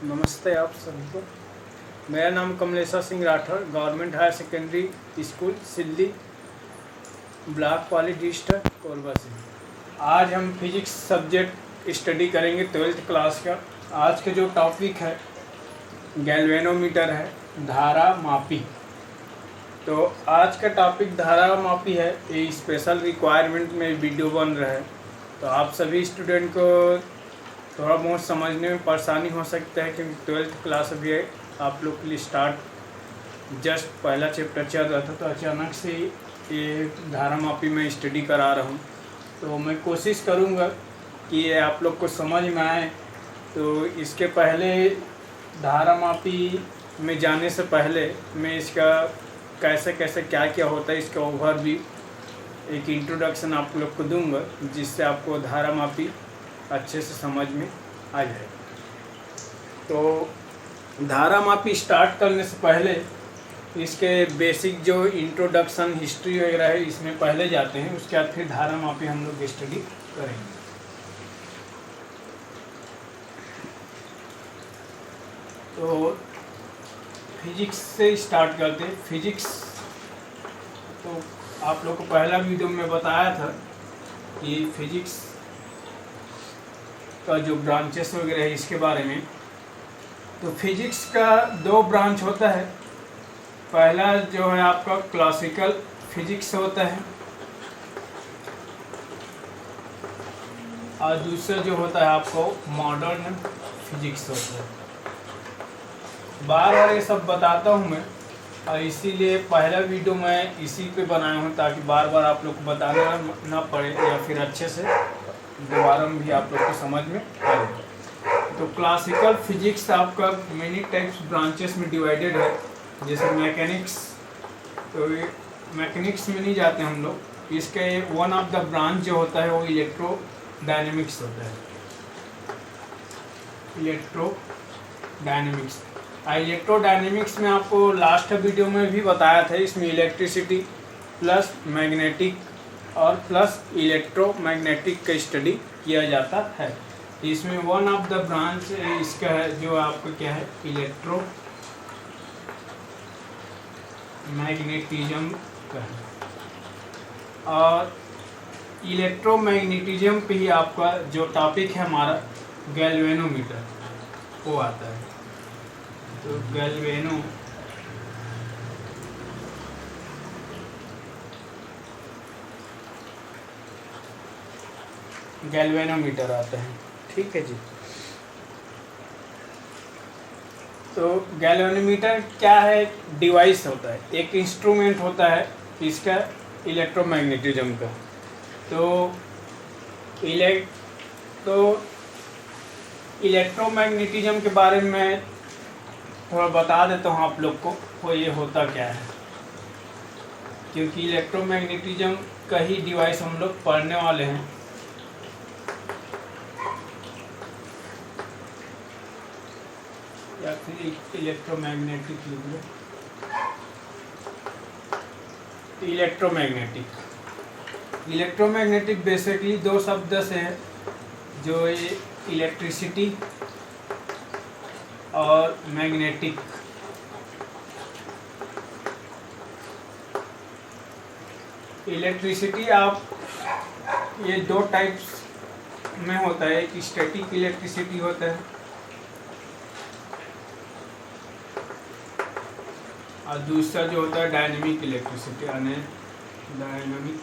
नमस्ते आप सभी को। मेरा नाम Kamleshwar Singh Rathore, government higher secondary school Silli, block वाली डिस्ट्रिक्ट कोरबा से। आज हम फिजिक्स सब्जेक्ट स्टडी करेंगे 12th क्लास का। आज का जो टॉपिक है गैल्वेनोमीटर है, धारा मापी। तो आज का टॉपिक धारा मापी है। ये स्पेशल रिक्वायरमेंट में वीडियो बन रहा है, तो आप सभी स्टूडेंट को थोड़ा बहुत समझने में परेशानी हो सकता है, क्योंकि 12th क्लास अभी आप लोग के लिए स्टार्ट जस्ट पहला चैप्टर चल रहा था। तो अचानक से ये धारा मापी में स्टडी करा रहा हूँ, तो मैं कोशिश करूँगा कि ये आप लोग को समझ में आए। तो इसके पहले धारा मापी में जाने से पहले मैं इसका कैसे कैसे क्या क्या होता है इसका ओवरव्यू, एक इंट्रोडक्शन आप लोग को दूंगा, जिससे आपको धारा मापी अच्छे से समझ में आ जाए। तो धारा मापी स्टार्ट करने से पहले इसके बेसिक जो इंट्रोडक्शन हिस्ट्री वगैरह है इसमें पहले जाते हैं, उसके बाद फिर धारा मापी हम लोग स्टडी करेंगे। तो फिजिक्स से स्टार्ट करते हैं। फिजिक्स तो आप लोग को पहला वीडियो में बताया था कि फिजिक्स का जो ब्रांचेस वगैरह है इसके बारे में। तो फिजिक्स का दो ब्रांच होता है। पहला जो है आपका क्लासिकल फिजिक्स होता है, और दूसरा जो होता है आपको मॉडर्न फिजिक्स होता है। बार बार ये सब बताता हूँ मैं, और इसीलिए पहला वीडियो मैं इसी पे बनाया हूँ, ताकि बार बार आप लोग को बताना ना पड़े, या फिर अच्छे से दोबारा भी आप लोग को समझ में आ जाए। तो क्लासिकल फिजिक्स आपका मेनी टाइप्स ब्रांचेस में डिवाइडेड है। जैसे मैकेनिक्स, तो मैकेनिक्स में नहीं जाते हम लोग। इसका वन ऑफ द ब्रांच जो होता है वो इलेक्ट्रो डायनेमिक्स होता है। इलेक्ट्रो डायनेमिक्स में आपको लास्ट वीडियो में भी बताया था, इसमें इलेक्ट्रिसिटी प्लस मैग्नेटिक और प्लस इलेक्ट्रोमैग्नेटिक का स्टडी किया जाता है। इसमें वन ऑफ द ब्रांच इसका है जो आपका क्या है, इलेक्ट्रो मैग्नेटिज्म का है। और इलेक्ट्रोमैग्नेटिज्म पे ही आपका जो टॉपिक है हमारा गैल्वेनोमीटर वो आता है। तो गैल्वेनोमीटर आता है, ठीक है जी। तो गैल्वेनोमीटर क्या है, डिवाइस होता है, एक इंस्ट्रूमेंट होता है इसका इलेक्ट्रोमैग्नेटिज्म का। तो इलेक्ट्रोमैग्नेटिज्म के बारे में थोड़ा बता देता हूँ आप लोग को, वो ये होता क्या है, क्योंकि इलेक्ट्रोमैग्नेटिज्म का ही डिवाइस हम लोग पढ़ने वाले हैं। या फिर इलेक्ट्रोमैग्नेटिक लिख लो। इलेक्ट्रोमैग्नेटिक बेसिकली दो शब्द से है, जो ये इलेक्ट्रिसिटी और मैग्नेटिक। इलेक्ट्रिसिटी आप ये दो टाइप्स में होता है, एक स्टैटिक इलेक्ट्रिसिटी होता है और दूसरा जो होता है डायनेमिक इलेक्ट्रिसिटी, यानी डायनेमिक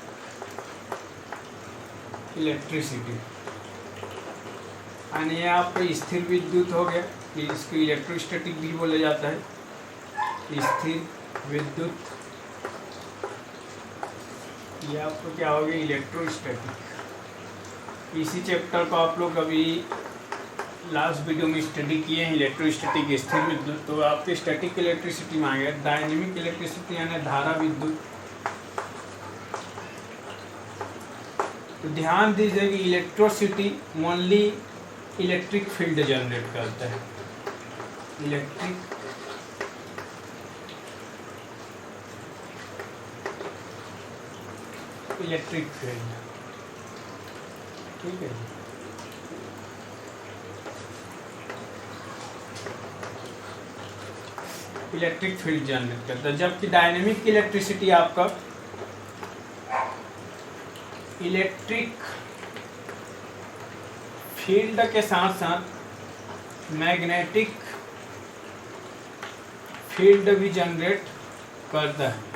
इलेक्ट्रिसिटी। यानी ये आपका स्थिर विद्युत हो गया, इसको इलेक्ट्रोस्टैटिक भी बोला जाता है, स्थिर विद्युत। ये आपको क्या हो गया, इलेक्ट्रोस्टैटिक। इसी चैप्टर को आप लोग अभी लास्ट वीडियो में स्टडी किए हैं, इलेक्ट्रोस्टैटिक स्थिर विद्युत। तो आपके स्टैटिक इलेक्ट्रिसिटी में आ गया डायनेमिक इलेक्ट्रिसिटी, यानी धारा विद्युत। तो ध्यान दीजिए कि electricity only electric field generate करता है, इलेक्ट्रिक फील्ड, ठीक है। इलेक्ट्रिक फील्ड जनरेट करता है, जबकि डायनेमिक इलेक्ट्रिसिटी आपका इलेक्ट्रिक फील्ड के साथ साथ मैग्नेटिक फील्ड भी जनरेट करता है।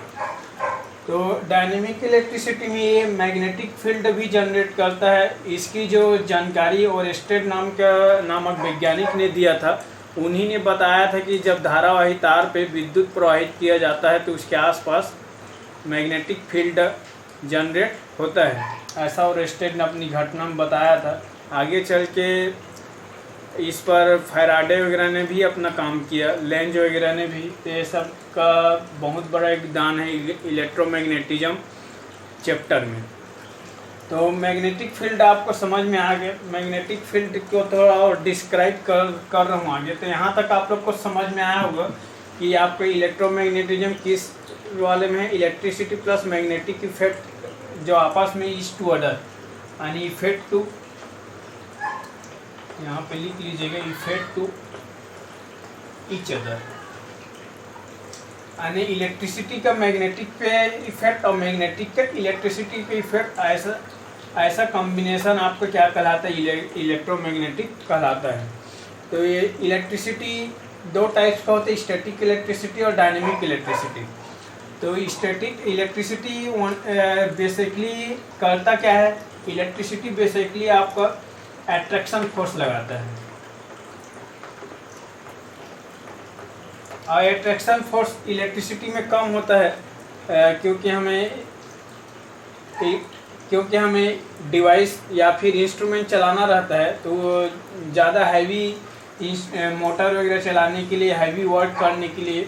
तो डायनेमिक इलेक्ट्रिसिटी में ये मैग्नेटिक फील्ड भी जनरेट करता है। इसकी जो जानकारी ओरेस्टेड नामक वैज्ञानिक ने दिया था, उन्हीं ने बताया था कि जब धारावाही तार पे विद्युत प्रवाहित किया जाता है तो उसके आसपास मैग्नेटिक फील्ड जनरेट होता है। ऐसा ओरेस्टेड ने अपनी घटना में बताया था। आगे चल के इस पर फैराडे वगैरह ने भी अपना काम किया, लेंज वगैरह ने भी। तो ये सब का बहुत बड़ा योगदान है इलेक्ट्रोमैग्नेटिज्म चैप्टर में। तो मैग्नेटिक फील्ड आपको समझ में आ गया। मैग्नेटिक फील्ड को थोड़ा और डिस्क्राइब कर रहा हूँ आगे। तो यहाँ तक आप लोग को समझ में आया होगा कि आपको इलेक्ट्रोमैग्नेटिज्म किस वाले में है। इलेक्ट्रिसिटी प्लस मैग्नेटिक इफेक्ट जो आपस में ईच टू अदर, यानी इफेक्ट टू, यहाँ पे लिख लीजिएगा इफेक्ट टू ईच अदर, यानी इलेक्ट्रिसिटी का मैग्नेटिक पे इफेक्ट और मैग्नेटिक का इलेक्ट्रिसिटी पे इफेक्ट, ऐसा कॉम्बिनेशन आपको क्या कहलाता है, इलेक्ट्रोमैग्नेटिक कहलाता है। तो ये इलेक्ट्रिसिटी दो टाइप्स का होता है, स्टैटिक इलेक्ट्रिसिटी और डायनेमिक इलेक्ट्रिसिटी। तो स्टैटिक इलेक्ट्रिसिटी बेसिकली करता क्या है, इलेक्ट्रिसिटी बेसिकली आपका अट्रैक्शन फोर्स लगाता है। और अट्रैक्शन फोर्स इलेक्ट्रिसिटी में कम होता है क्योंकि हमें डिवाइस या फिर इंस्ट्रूमेंट चलाना रहता है। तो ज़्यादा हैवी मोटर वगैरह चलाने के लिए, हैवी वर्क करने के लिए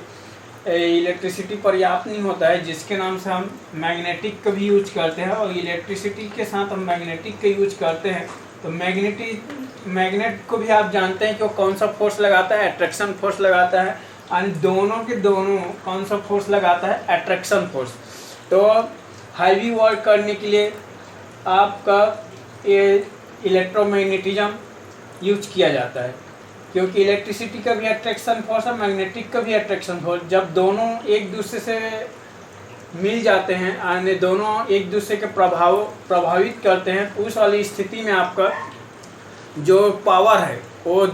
इलेक्ट्रिसिटी पर्याप्त नहीं होता है, जिसके नाम से हम मैग्नेटिक का भी यूज करते हैं। और इलेक्ट्रिसिटी के साथ हम मैग्नेटिक का यूज करते हैं। तो मैग्नेट को भी आप जानते हैं कि वो कौन सा फोर्स लगाता है, अट्रैक्शन फोर्स लगाता है। और दोनों के दोनों कौन सा फोर्स लगाता है, अट्रैक्शन फोर्स। तो हैवी वर्क करने के लिए आपका ये इलेक्ट्रोमैग्नेटिज्म यूज किया जाता है, क्योंकि इलेक्ट्रिसिटी का भी अट्रैक्शन फोर्स है, मैग्नेटिक का भी अट्रैक्शन फोर्स। जब दोनों एक दूसरे से मिल जाते हैं, यानी दोनों एक दूसरे के प्रभावित करते हैं, उस वाली स्थिति में आपका जो पावर है वो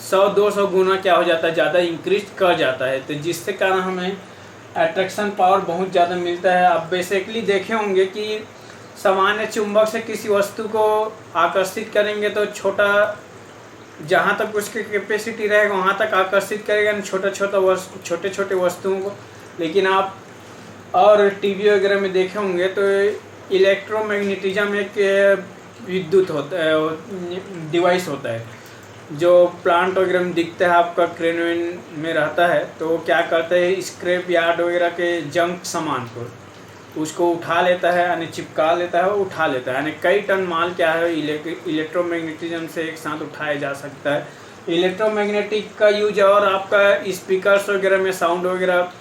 100-200 गुना क्या हो जाता है, ज़्यादा इंक्रीज कर जाता है। तो जिससे कारण हमें अट्रैक्शन पावर बहुत ज़्यादा मिलता है। आप बेसिकली देखे होंगे कि सामान्य चुंबक से किसी वस्तु को आकर्षित करेंगे तो जहाँ तक उसकी कैपेसिटी रहेगा वहाँ तक आकर्षित करेगा, छोटे छोटे वस्तुओं को। लेकिन आप और टीवी वगैरह में देखे होंगे तो इलेक्ट्रोमैग्नेटिज्म एक विद्युत होता है, डिवाइस होता है जो प्लांट वगैरह में दिखता है, आपका क्रेन में रहता है। तो वो क्या करता है, स्क्रैप यार्ड वगैरह के जंक सामान को उसको उठा लेता है, यानी चिपका लेता है, उठा लेता है। यानी कई टन माल क्या है इलेक्ट्रोमैग्नेटिज्म से एक साथ उठाया जा सकता है। इलेक्ट्रोमैग्नेटिक का यूज और आपका स्पीकर्स वगैरह में साउंड वगैरह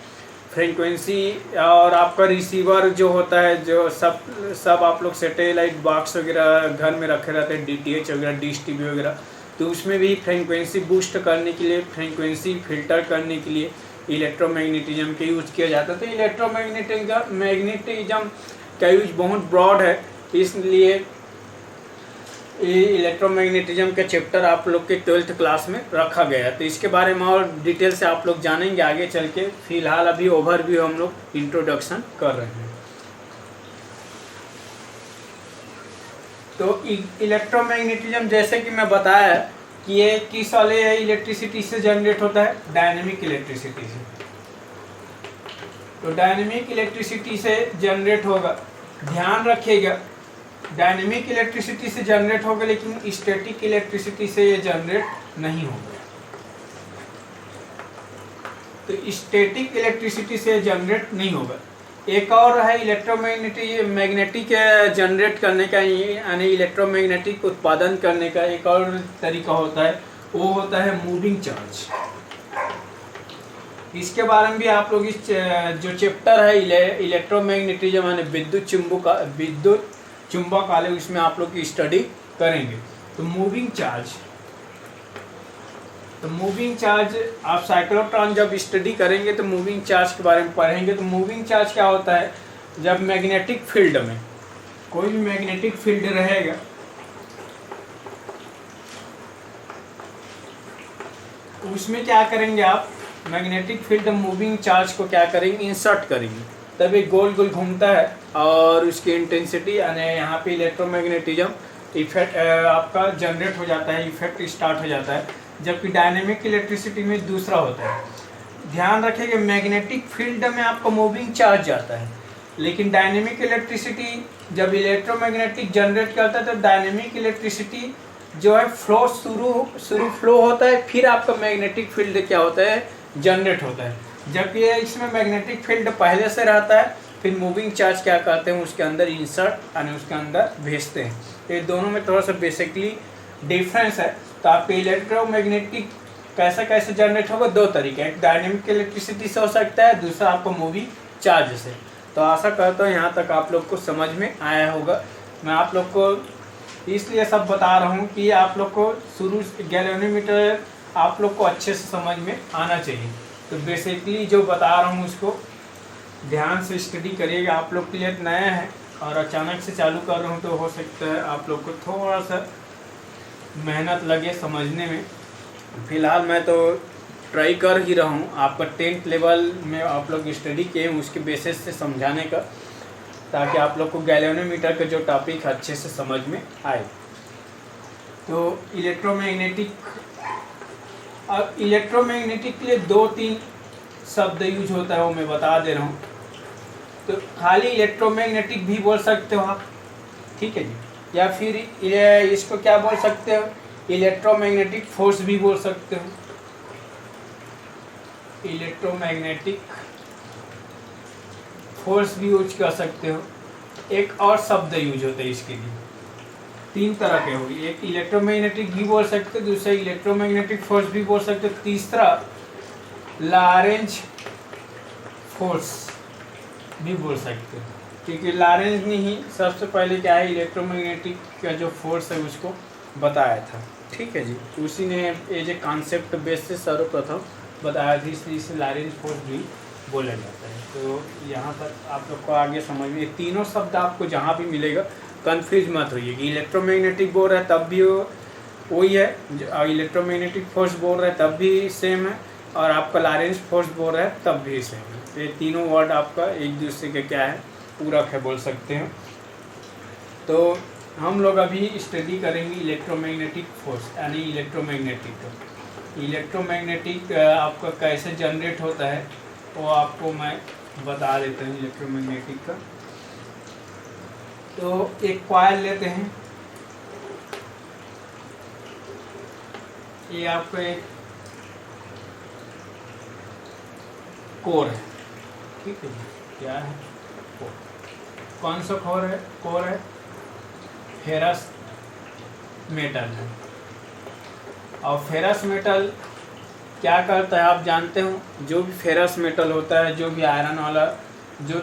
फ्रीक्वेंसी, और आपका रिसीवर जो होता है, जो सब आप लोग सैटेलाइट बॉक्स वगैरह घर में रखे रहते हैं, DTH वगैरह, डिश टीवी वगैरह, तो उसमें भी फ्रीक्वेंसी बूस्ट करने के लिए, फ्रीक्वेंसी फिल्टर करने के लिए इलेक्ट्रोमैग्नेटिज्म का यूज किया जाता है। तो मैग्नेटिज्म का यूज बहुत ब्रॉड है, इसलिए इलेक्ट्रोमैग्नेटिज्म का चैप्टर आप लोग के 12th क्लास में रखा गया है। तो इसके बारे में और डिटेल से आप लोग जानेंगे आगे चल के। फिलहाल अभी ओवरव्यू हम लोग इंट्रोडक्शन कर रहे हैं। तो इलेक्ट्रोमैग्नेटिज्म जैसे कि मैं बताया कि ये किस वाले इलेक्ट्रिसिटी से जनरेट होता है, डायनेमिक इलेक्ट्रिसिटी से। तो डायनेमिक इलेक्ट्रिसिटी से जनरेट होगा, ध्यान रखिएगा, डायनेमिक इलेक्ट्रिसिटी से जनरेट होगा, लेकिन स्टैटिक इलेक्ट्रिसिटी से ये जनरेट नहीं होगा। तो स्टैटिक इलेक्ट्रिसिटी से जनरेट नहीं होगा। एक और है मैग्नेटिक जनरेट करने का, यानी इलेक्ट्रोमैग्नेटिक उत्पादन करने का एक और तरीका होता है, वो होता है मूविंग चार्ज। इसके बारे में भी आप लोग इस जो चैप्टर है इलेक्ट्रोमैग्नेटिज्म यानी विद्युत चुंबक वाले, उसमें आप लोग की स्टडी करेंगे। तो मूविंग चार्ज तो मूविंग चार्ज, आप साइक्लोट्रॉन जब स्टडी करेंगे तो मूविंग चार्ज के बारे में पढ़ेंगे। तो मूविंग चार्ज क्या होता है, जब मैग्नेटिक फील्ड में कोई भी मैग्नेटिक फील्ड रहेगा उसमें क्या करेंगे आप, मैग्नेटिक फील्ड मूविंग चार्ज को क्या करेंगे, इंसर्ट करेंगे, तब एक गोल गोल घूमता है और उसकी इंटेंसिटी यानी यहाँ पे इलेक्ट्रोमैग्नेटिज्म इफेक्ट आपका जनरेट हो जाता है, इफेक्ट स्टार्ट हो जाता है। जबकि डायनेमिक इलेक्ट्रिसिटी में दूसरा होता है। ध्यान रखें कि मैग्नेटिक फील्ड में आपका मूविंग चार्ज जाता है, लेकिन डायनेमिक इलेक्ट्रिसिटी जब इलेक्ट्रोमैग्नेटिक जनरेट करता है तो डायनेमिक इलेक्ट्रिसिटी जो है शुरू फ्लो होता है, फिर आपका मैग्नेटिक फील्ड क्या होता है, जनरेट होता है। जबकि इसमें मैग्नेटिक फील्ड पहले से रहता है, फिर मूविंग चार्ज क्या करते हैं उसके अंदर इंसर्ट यानी उसके अंदर भेजते हैं। तो ये दोनों में थोड़ा सा बेसिकली डिफरेंस है। तो आपके इलेक्ट्रोमैग्नेटिक कैसे जनरेट होगा, दो तरीके, एक डायनेमिक इलेक्ट्रिसिटी से हो सकता है, दूसरा आपको मूविंग चार्ज से। तो आशा करता हूँ यहाँ तक आप लोग को समझ में आया होगा। मैं आप लोग को इसलिए सब बता रहा हूँ कि आप लोग को शुरू गैल्वेनोमीटर आप लोग को अच्छे से समझ में आना चाहिए। तो बेसिकली जो बता रहा हूँ उसको ध्यान से स्टडी करिएगा। आप लोग के लिए नया है और अचानक से चालू कर रहा हूँ तो हो सकता है आप लोग को थोड़ा सा मेहनत लगे समझने में। फ़िलहाल मैं तो ट्राई कर ही रहा हूँ, आपका 10th लेवल में आप लोग स्टडी किए उसके बेसिस से समझाने का, ताकि आप लोग को गैल्वेनोमीटर का जो टॉपिक अच्छे से समझ में आए। तो इलेक्ट्रोमैग्नेटिक के लिए 2-3 शब्द यूज होता है, वो मैं बता दे रहा हूँ। तो खाली इलेक्ट्रोमैग्नेटिक भी बोल सकते हो आप, ठीक है जी, या फिर इसको क्या बोल सकते हो, इलेक्ट्रोमैग्नेटिक फोर्स भी बोल सकते हो। इलेक्ट्रोमैग्नेटिक फोर्स भी यूज कर सकते हो। एक और शब्द यूज होता है इसके लिए, 3 तरह के होगी, एक इलेक्ट्रोमैग्नेटिक भी बोल सकते हो, दूसरा इलेक्ट्रोमैग्नेटिक फोर्स भी बोल सकते हो, तीसरा लॉरेंज फोर्स भी बोल सकते हो। क्योंकि लॉरेंज ने ही सबसे पहले क्या है इलेक्ट्रोमैग्नेटिक का जो फोर्स है उसको बताया था, ठीक है जी। उसी ने एज ए कॉन्सेप्ट बेस से सर्वप्रथम बताया थी, इसलिए इसे लॉरेंज फोर्स भी बोला जाता है। तो यहाँ तक आप लोग को आगे समझ में, ये तीनों शब्द आपको जहाँ भी मिलेगा कंफ्यूज मत होइए कि इलेक्ट्रोमैग्नेटिक बोल रहा है तब भी वही है, इलेक्ट्रोमैग्नेटिक फोर्स बोल रहा है तब भी सेम है, और आपका लॉरेंज फोर्स बोल रहा है तब भी सेम है। तो ये तीनों वर्ड आपका एक दूसरे के क्या है, पूरक है बोल सकते हैं। तो हम लोग अभी स्टडी करेंगे इलेक्ट्रोमैग्नेटिक फोर्स यानी इलेक्ट्रोमैग्नेटिक आपका कैसे जनरेट होता है वो आपको मैं बता देता हूँ इलेक्ट्रोमैग्नेटिक का। तो एक कॉइल लेते हैं, ये आपका एक कोर है, ठीक है, क्या है कोर, कौन सा कोर है फेरस मेटल है। और फेरस मेटल क्या करता है आप जानते हो, जो भी फेरस मेटल होता है, जो भी आयरन वाला जो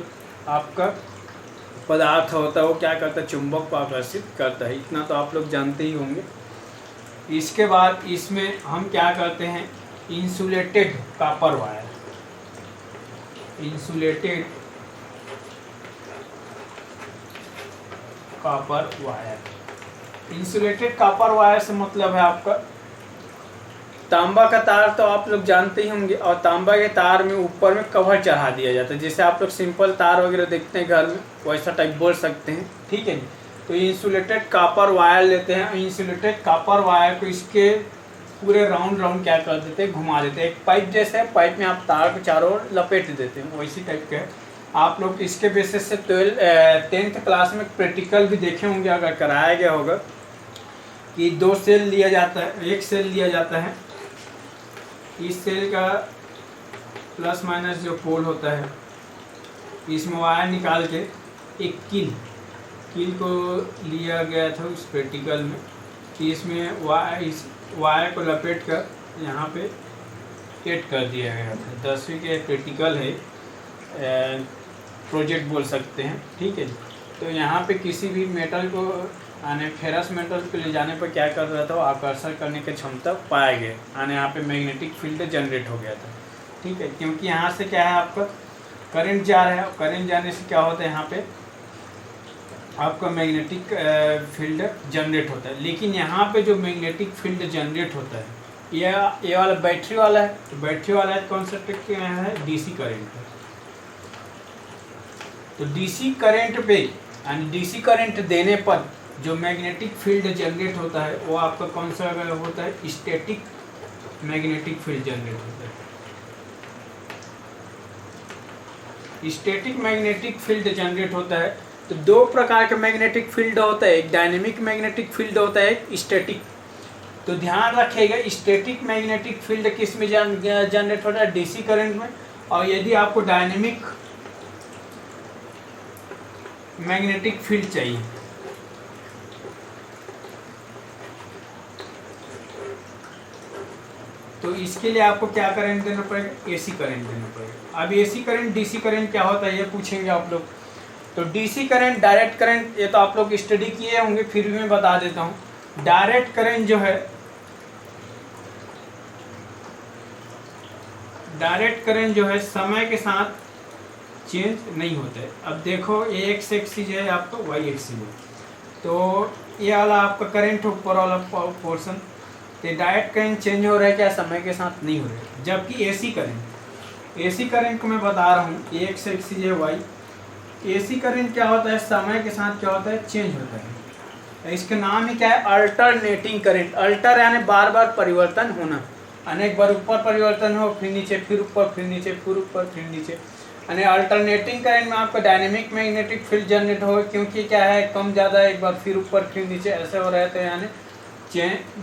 आपका पदार्थ होता है वो क्या करता है, चुंबक को आकर्षित करता है, इतना तो आप लोग जानते ही होंगे। इसके बाद इसमें हम क्या करते हैं, insulated copper wire, insulated copper wire. Insulated copper wire से मतलब है आपका तांबा का तार, तो आप लोग जानते ही होंगे, और तांबा के तार में ऊपर में कवर चढ़ा दिया जाता है, जैसे आप लोग सिंपल तार वगैरह देखते हैं घर में, वैसा टाइप बोल सकते हैं, ठीक है जी। तो इंसुलेटेड कॉपर वायर लेते हैं, इंसुलेटेड कॉपर वायर को इसके पूरे राउंड क्या कर देते हैं, घुमा देते हैं, एक पाइप जैसे है, पाइप में आप तार को चारों ओर लपेट देते हैं, वैसी टाइप का है। आप लोग इसके बेसिस से 10th क्लास में प्रैक्टिकल भी देखे होंगे, अगर कराया गया होगा, कि 2 सेल लिया जाता है, एक सेल लिया जाता है, इस सेल का प्लस माइनस जो पोल होता है, इसमें वायर निकाल के एक कील को लिया गया था उस प्रैक्टिकल में, कि इसमें इस वायर को लपेट कर यहाँ पे एड कर दिया गया था। 10वीं के प्रैक्टिकल है, प्रोजेक्ट बोल सकते हैं, ठीक है। तो यहाँ पे किसी भी मेटल को यानी फेरस मेटल को ले जाने पर क्या कर रहा था, वो आकर्षण करने की क्षमता पाया गया, यानी यहाँ पे मैग्नेटिक फील्ड जनरेट हो गया था। ठीक है, क्योंकि यहाँ से क्या है आपका करंट जा रहा है, करंट जाने से क्या होता है यहाँ पे आपका मैग्नेटिक फील्ड जनरेट होता है। लेकिन यहाँ पे जो मैग्नेटिक फील्ड जनरेट होता है ये वाला बैटरी वाला है, तो बैटरी वाला है कॉन्सेप्ट क्या है, डीसी करंट है। तो डीसी करंट पे यानी डीसी करंट देने पर जो मैग्नेटिक फील्ड जनरेट होता है वो आपका कौन सा होता है, स्टैटिक मैग्नेटिक फील्ड जनरेट होता है। स्टैटिक मैग्नेटिक फील्ड जनरेट होता है। तो दो प्रकार के मैग्नेटिक फील्ड होता है, एक डायनेमिक मैग्नेटिक फील्ड होता है, एक स्टैटिक। तो ध्यान रखिएगा स्टैटिक मैग्नेटिक फील्ड किस में जनरेट होता है, डीसी करंट में। और यदि आपको डायनेमिक मैग्नेटिक फील्ड चाहिए तो इसके लिए आपको क्या करंट देना पड़ेगा, एसी करंट देना पड़ेगा। अब एसी करंट डीसी करंट क्या होता है ये पूछेंगे आप लोग। तो डीसी करंट डायरेक्ट करंट ये तो आप लोग स्टडी किए होंगे, फिर भी मैं बता देता हूँ। डायरेक्ट करंट जो है, डायरेक्ट करंट जो है समय के साथ चेंज नहीं होता है। अब देखो ये एक्स एक्सिस है आपका, वाई एक्सिस है, तो ये वाला आपका करंट ऊपर वाला पोर्शन, तो डायरेक्ट करंट चेंज हो रहा है क्या, समय के साथ नहीं हो रहा है। जबकि एसी करंट को मैं बता रहा हूँ, एक्स एक्सिस है वाई, एसी करंट क्या होता है, समय के साथ क्या होता है, चेंज होता है। इसका नाम ही क्या है, अल्टरनेटिंग करंट। अल्टर यानी बार बार परिवर्तन होना, अनेक बार ऊपर परिवर्तन हो, फिर नीचे, फिर ऊपर, फिर नीचे, फिर ऊपर, फिर नीचे। यानी अल्टरनेटिंग करंट में आपका डायनेमिक मैग्नेटिक फील्ड जनरेट हो, क्योंकि क्या है कम ज़्यादा, एक बार फिर ऊपर फिर नीचे ऐसे हो रहे थे, यानी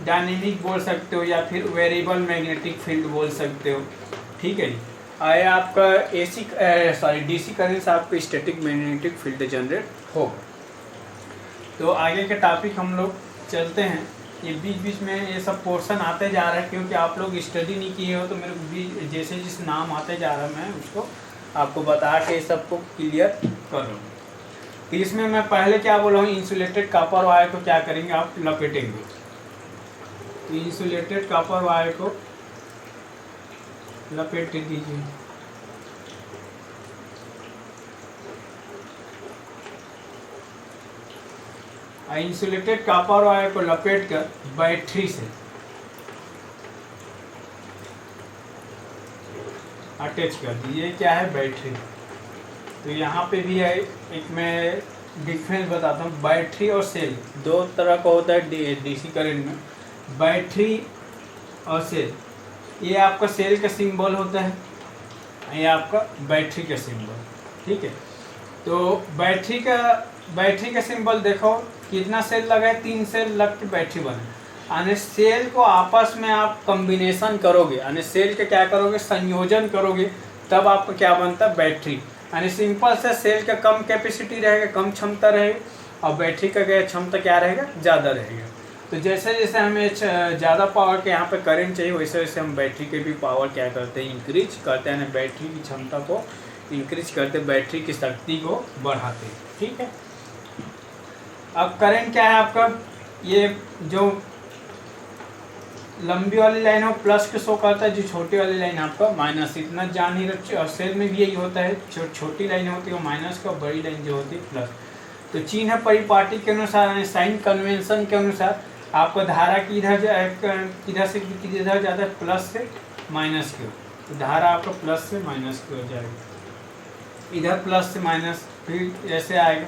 डायनेमिक बोल सकते हो या फिर वेरिएबल मैग्नेटिक फील्ड बोल सकते हो। ठीक है जी। आए आपका डीसी करंट से आपको स्टैटिक मैग्नेटिक फील्ड जनरेट होगा। तो आगे के टॉपिक हम लोग चलते हैं। ये बीच बीच में ये सब पोर्शन आते जा रहा है, क्योंकि आप लोग स्टडी नहीं किए हो, तो मेरे को जैसे जिस नाम आते जा रहा है मैं उसको आपको बता के सबको क्लियर कर रहा हूँ। तो इसमें मैं पहले क्या बोला हूँ, इंसुलेटेड कॉपर वायर को क्या करेंगे आप, लपेटेंगे। तो इंसुलेटेड कॉपर वायर को लपेट दीजिए। इंसुलेटेड कॉपर वायर को लपेट कर बैटरी से अटैच कर दीजिए। क्या है, बैटरी। तो यहाँ पे भी है एक, मैं डिफरेंस बताता हूँ। बैटरी और सेल दो तरह का होता है डीसी करंट में, बैटरी और सेल। ये आपका सेल का सिंबल होता है, ये आपका बैटरी का सिंबल। ठीक है, तो बैटरी का सिंबल देखो कितना सेल लगा है, 3 सेल लग के बैटरी बने। यानी सेल को आपस में आप कॉम्बिनेशन करोगे, यानी सेल के क्या करोगे, संयोजन करोगे, तब आपको क्या बनता है, बैटरी। यानी सिंपल से सेल का कम कैपेसिटी रहेगा, कम क्षमता रहेगी, और बैटरी का क्षमता क्या रहेगा, ज़्यादा रहेगा। तो जैसे जैसे हमें ज़्यादा पावर के यहाँ पे करंट चाहिए, वैसे वैसे हम बैटरी के भी पावर क्या करते हैं, इंक्रीज करते हैं। बैटरी की क्षमता को इंक्रीज करते, बैटरी की शक्ति को बढ़ाते। ठीक है, अब करंट क्या है आपका, ये जो लंबी वाली लाइन है प्लस के शो करता है, जो छोटी वाली लाइन आपका माइनस। इतना जान ही रखिए, और सेल में भी यही होता है, छोटी लाइन होती है वो माइनस का, बड़ी लाइन जो होती है प्लस। तो चिन्ह परिपाटी के अनुसार, साइन कन्वेंशन के अनुसार आपको धारा की किधर से किधर जाता है, प्लस से माइनस की ओर। तो धारा आपका प्लस से माइनस की ओर जाएगी, इधर प्लस से माइनस, फिर ऐसे आएगा,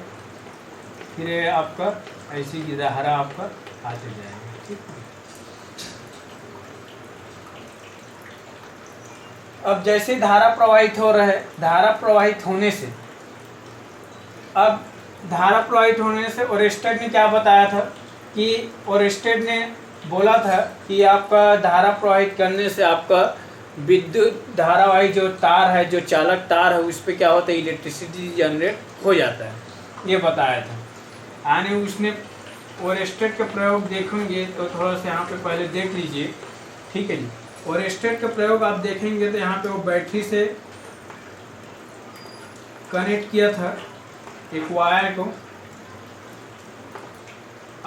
फिर आपका ऐसी की धारा आपका आते जाएगा। ठीक है, अब जैसे धारा प्रवाहित हो रहा है, धारा प्रवाहित होने से, अब धारा प्रवाहित होने से ओरेस्टेड ने क्या बताया था कि ओरेस्टेड ने बोला था कि आपका धारा प्रवाहित करने से आपका विद्युत धारावाही जो तार है, जो चालक तार है, उस पर क्या होता है, इलेक्ट्रिसिटी जनरेट हो जाता है, ये बताया था। यानी उसने ओरेस्टेड के प्रयोग देखेंगे तो थोड़ा सा यहाँ पे पहले देख लीजिए। ठीक है जी, ओरेस्टेड का प्रयोग आप देखेंगे तो यहाँ पे वो बैटरी से कनेक्ट किया था एक वायर को,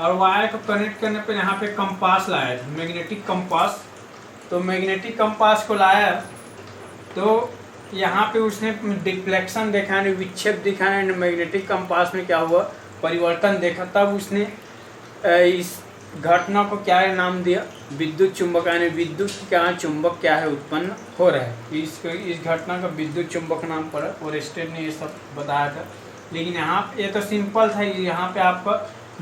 और वायर को कनेक्ट करने पे यहाँ पे कंपास लाया था, मैग्नेटिक कंपास। तो मैग्नेटिक कंपास को लाया तो यहाँ पे उसने डिफ्लेक्शन देखा है, विक्षेप दिखा है, मैग्नेटिक कंपास में क्या हुआ, परिवर्तन देखा। तब उसने इस घटना को क्या नाम दिया, विद्युत चुंबक, यानी विद्युत क्या चुंबक क्या है उत्पन्न हो रहा है। इस घटना का विद्युत चुंबक नाम पड़ा और स्टेन ने ये सब बताया था। लेकिन यहाँ ये तो सिंपल था, यहाँ पे आपका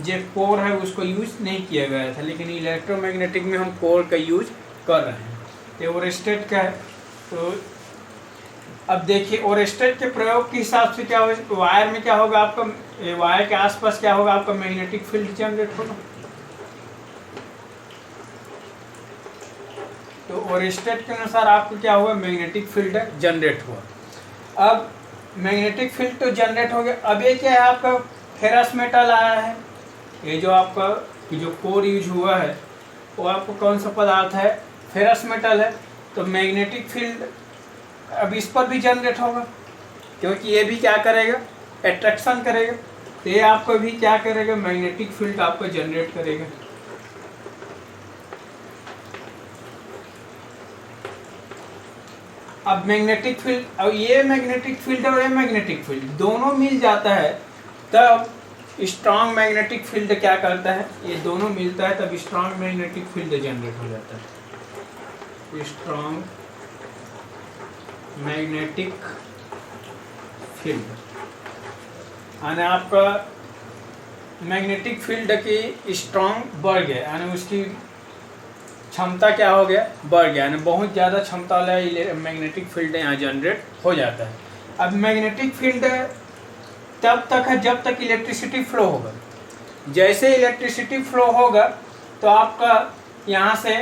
जो कोर है उसको यूज नहीं किया गया था, लेकिन इलेक्ट्रोमैग्नेटिक में हम कोर का यूज कर रहे हैं। ये ओरेस्टेड का है। तो अब देखिए ओरेस्टेड के प्रयोग के हिसाब से क्या होगा, वायर में क्या होगा आपका, वायर के आसपास क्या होगा आपका, मैग्नेटिक फील्ड जनरेट होगा। तो ओरेस्टेड के अनुसार आपको क्या हुआ, मैग्नेटिक फील्ड जनरेट हुआ। अब मैग्नेटिक फील्ड तो जनरेट हो गया। अब ये क्या है आपका, फेरस मेटल आया है। ये जो आपका जो कोर यूज हुआ है वो आपको कौन सा पदार्थ है, फेरस मेटल है। तो मैग्नेटिक फील्ड अब इस पर भी जनरेट होगा, क्योंकि ये भी क्या करेगा, अट्रैक्शन करेगा। तो ये आपको भी क्या करेगा, मैग्नेटिक फील्ड आपको जनरेट करेगा। अब मैग्नेटिक फील्ड, अब ये मैग्नेटिक फील्ड और ये मैग्नेटिक फील्ड दोनों मिल जाता है तब स्ट्रॉन्ग मैग्नेटिक फील्ड क्या करता है, ये दोनों मिलता है तब स्ट्रॉन्ग मैग्नेटिक फील्ड जनरेट हो जाता है। स्ट्रॉन्ग मैग्नेटिक फील्ड यानी आपका मैग्नेटिक फील्ड की स्ट्रॉन्ग बढ़ गया, यानी उसकी क्षमता क्या हो गया, बढ़ गया, यानी बहुत ज़्यादा क्षमता वाला मैग्नेटिक फील्ड यहाँ जनरेट हो जाता है। अब मैग्नेटिक फील्ड तब तक है जब तक इलेक्ट्रिसिटी फ्लो होगा। जैसे इलेक्ट्रिसिटी फ्लो होगा तो आपका यहाँ से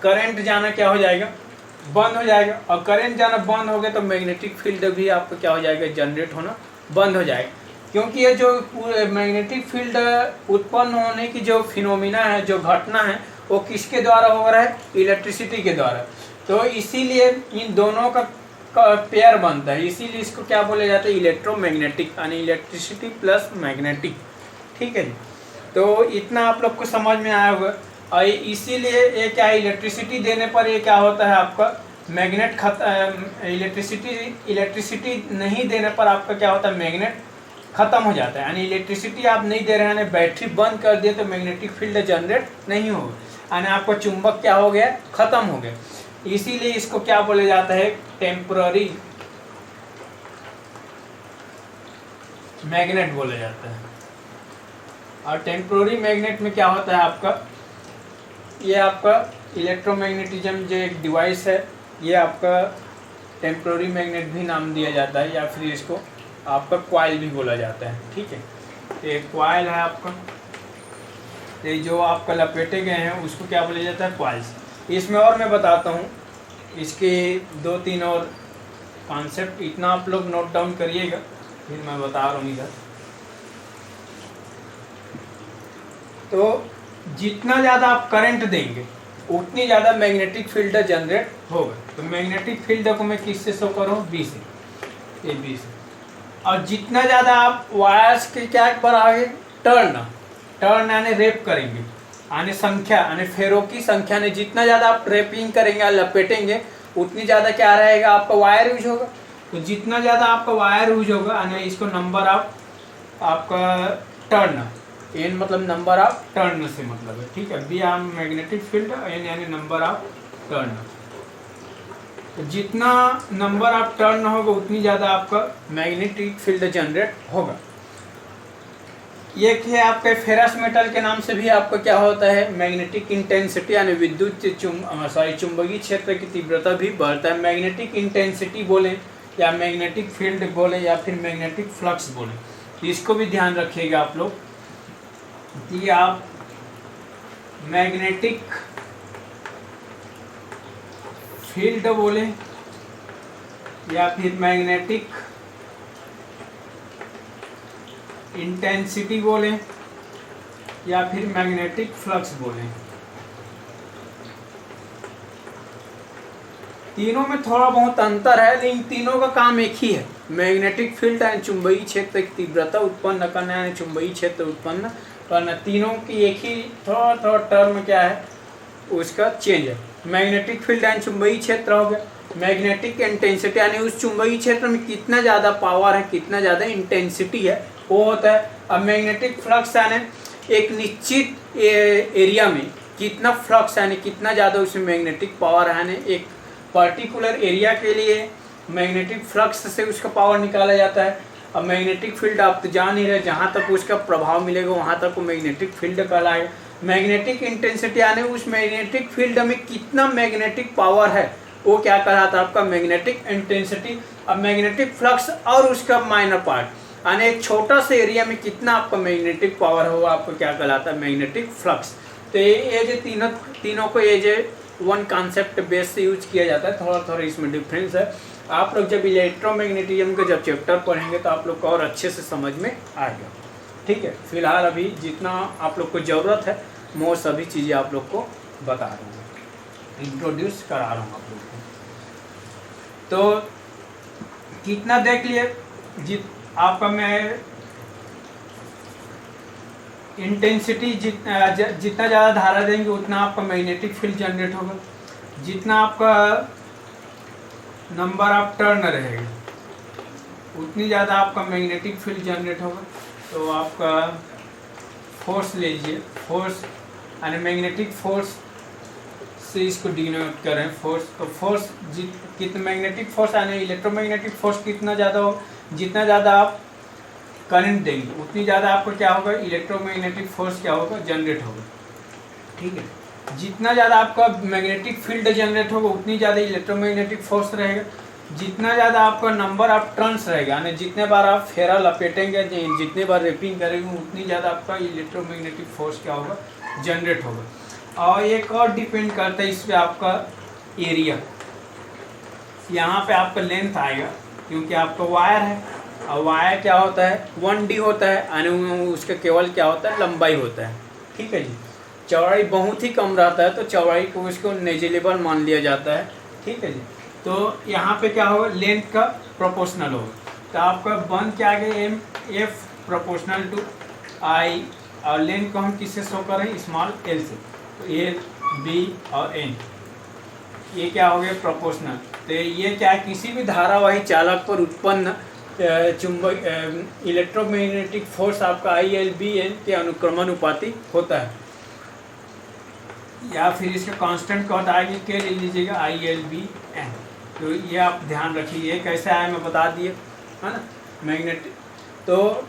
करंट जाना क्या हो जाएगा, बंद हो जाएगा। और करंट जाना बंद हो गया तो मैग्नेटिक फील्ड भी आपको क्या हो जाएगा, जनरेट होना बंद हो जाएगा। क्योंकि ये जो मैग्नेटिक फील्ड उत्पन्न होने की जो फिनोमिना है, जो घटना है, वो किसके द्वारा हो रहा है, इलेक्ट्रिसिटी के द्वारा। तो इसीलिए इन दोनों का पेयर बनता है, इसीलिए इसको क्या बोला जाता है, इलेक्ट्रोमैग्नेटिक, यानी इलेक्ट्रिसिटी प्लस मैग्नेटिक। ठीक है जी। तो इतना आप लोग को समझ में आया होगा। और इसीलिए ये क्या है, इलेक्ट्रिसिटी देने पर ये क्या होता है आपका मैग्नेट इलेक्ट्रिसिटी नहीं देने पर आपका क्या होता है, मैग्नेट खत्म हो जाता है। यानी इलेक्ट्रिसिटी आप नहीं दे रहे हैं, बैटरी बंद कर दिए तो मैग्नेटिक फील्ड जनरेट नहीं होगा, यानी आपका चुंबक क्या हो गया, खत्म हो गया। इसीलिए इसको क्या बोला जाता है, टेम्पररी मैग्नेट बोला जाता है। और टेम्पररी मैग्नेट में क्या होता है आपका, ये आपका इलेक्ट्रोमैग्नेटिज्म जो एक डिवाइस है, ये आपका टेम्पररी मैग्नेट भी नाम दिया जाता है, या फिर इसको आपका क्वाइल भी बोला जाता है। ठीक है, एक क्वाइल है आपका, ये जो आपका लपेटे गए हैं उसको क्या बोला जाता है, क्वाइल्स। इसमें और मैं बताता हूँ इसके 2-3 और कॉन्सेप्ट, इतना आप लोग नोट डाउन करिएगा, फिर मैं बता रहा हूँ इधर। तो जितना ज़्यादा आप करंट देंगे उतनी ज़्यादा मैग्नेटिक फील्ड जनरेट होगा। तो मैग्नेटिक फील्ड को मैं किससे शो करूँ, बी से, ये बी से। और जितना ज़्यादा आप वायर्स के क्या बढ़ाएंगे, टर्न यानी रेप करेंगे, यानी संख्या, यानी फेरों की संख्या ने जितना ज़्यादा आप रेपिंग करेंगे, लपेटेंगे, उतनी ज़्यादा क्या रहेगा, आपका वायर यूज होगा। तो जितना ज़्यादा आपका वायर यूज होगा, यानी इसको नंबर ऑफ आपका टर्न, एन मतलब नंबर ऑफ टर्न से मतलब है। ठीक है, बी आम मैग्नेटिक फील्ड, एन यानी नंबर ऑफ टर्न। तो जितना नंबर ऑफ टर्न होगा उतनी ज़्यादा आपका मैग्नेटिक फील्ड जनरेट होगा। ये है आपके फेरस मेटल के नाम से भी आपको क्या होता है, मैग्नेटिक इंटेंसिटी, यानी विद्युत चुंबकीय क्षेत्र की तीव्रता भी बढ़ता है। मैग्नेटिक इंटेंसिटी बोले या मैग्नेटिक फील्ड बोले या फिर मैग्नेटिक फ्लक्स बोले, तो इसको भी ध्यान रखिएगा आप लोग कि आप मैग्नेटिक फील्ड बोले या फिर मैग्नेटिक इंटेंसिटी बोले या फिर मैग्नेटिक फ्लक्स बोले, तीनों में थोड़ा बहुत अंतर है, लेकिन तीनों का काम एक ही है। मैग्नेटिक फील्ड यानी चुंबकीय क्षेत्र की तीव्रता उत्पन्न करना, यानी चुंबकीय क्षेत्र उत्पन्न वरना तीनों की एक ही थोड़ा थोड़ा टर्म क्या है उसका चेंज है। मैग्नेटिक फील्ड यानी चुंबकीय क्षेत्र हो गया, मैग्नेटिक इंटेंसिटी यानी उस चुंबकीय क्षेत्र में कितना ज़्यादा पावर है, कितना ज़्यादा इंटेंसिटी है वो होता है। अब मैग्नेटिक फ्लक्स यानी एक निश्चित एरिया में कितना फ्लक्स यानी कितना ज़्यादा उसमें मैग्नेटिक पावर है, यानी एक पर्टिकुलर एरिया के लिए मैग्नेटिक फ्लक्स से उसका पावर निकाला जाता है। अब मैग्नेटिक फील्ड आप तो जान ही रहे, जहाँ तक उसका प्रभाव मिलेगा वहाँ तक वो मैग्नेटिक फील्ड कहलाएगा। मैग्नेटिक इंटेंसिटी यानी उस मैग्नेटिक फील्ड में कितना मैग्नेटिक पावर है वो क्या कहलाता है आपका मैग्नेटिक इंटेंसिटी। अब मैग्नेटिक फ्लक्स और उसका माइनर पार्ट यानी एक छोटा सा एरिया में कितना आपका मैग्नेटिक पावर है वो आपको क्या कहलाता है मैग्नेटिक फ्लक्स। तो ये जो तीनों को ये जो वन कॉन्सेप्ट बेस से यूज किया जाता है, थोड़ा थोड़ा इसमें डिफरेंस है। आप लोग जब इलेक्ट्रोमैग्नेटिज्म का जब चैप्टर पढ़ेंगे तो आप लोग को और अच्छे से समझ में आएगा। ठीक है, फिलहाल अभी जितना आप लोग को ज़रूरत है मैं वो सभी चीज़ें आप लोग को बता रहा हूँ, इंट्रोड्यूस करा रहा हूँ आप लोग को। तो कितना देख लिए आपका मैं इंटेंसिटी जितना ज़्यादा धारा देंगे उतना आपका मैग्नेटिक फील्ड जनरेट होगा, जितना आपका नंबर ऑफ टर्न रहेगा उतनी ज़्यादा आपका मैग्नेटिक फील्ड जनरेट होगा। तो आपका फोर्स लीजिए, फोर्स यानी मैग्नेटिक फोर्स से इसको डिनोट करें फोर्स। तो फोर्स कितना मैग्नेटिक फोर्स यानी इलेक्ट्रोमैग्नेटिक फोर्स कितना ज़्यादा हो, जितना ज़्यादा आप करंट देंगे उतनी ज़्यादा आपको क्या होगा इलेक्ट्रोमैग्नेटिक फोर्स क्या होगा जनरेट होगा। ठीक है, जितना ज़्यादा आपका मैग्नेटिक फील्ड जनरेट होगा उतनी ज़्यादा इलेक्ट्रोमैग्नेटिक फोर्स रहेगा। जितना ज़्यादा आपका नंबर ऑफ टर्न्स रहेगा यानी जितने बार आप फेरा लपेटेंगे, जितने बार रैपिंग करेंगे उतनी ज़्यादा आपका इलेक्ट्रोमैग्नेटिक फोर्स क्या होगा जनरेट होगा। और एक और डिपेंड करता है इस पर आपका एरिया, यहाँ पे आपका लेंथ आएगा क्योंकि आपका वायर है और वायर क्या होता है 1D होता है यानी उसका केवल क्या होता है लंबाई होता है। ठीक है जी, चौड़ाई बहुत ही कम रहता है तो चौड़ाई को उसको नेजिलेबल मान लिया जाता है। ठीक है जी, तो यहाँ पे क्या होगा लेंथ का प्रोपोर्शनल होगा। तो आपका बन के आगे एफ प्रोपोर्शनल टू आई और लेंथ को हम किससे शो करें स्मॉल एल से, तो ए बी और एन ये क्या हो गया प्रोपोर्शनल। तो ये क्या है किसी भी धारावाही चालक पर उत्पन्न चुंबक इलेक्ट्रोमैग्नेटिक फोर्स आपका आई एल बी एन के अनुक्रमानुपाती होता है, या फिर इसका कांस्टेंट कौन आएगी के ले लीजिएगा आई एल बी एन। तो ये आप ध्यान रखिए कैसे आया मैं बता दिए है ना। मैग्नेटिक तो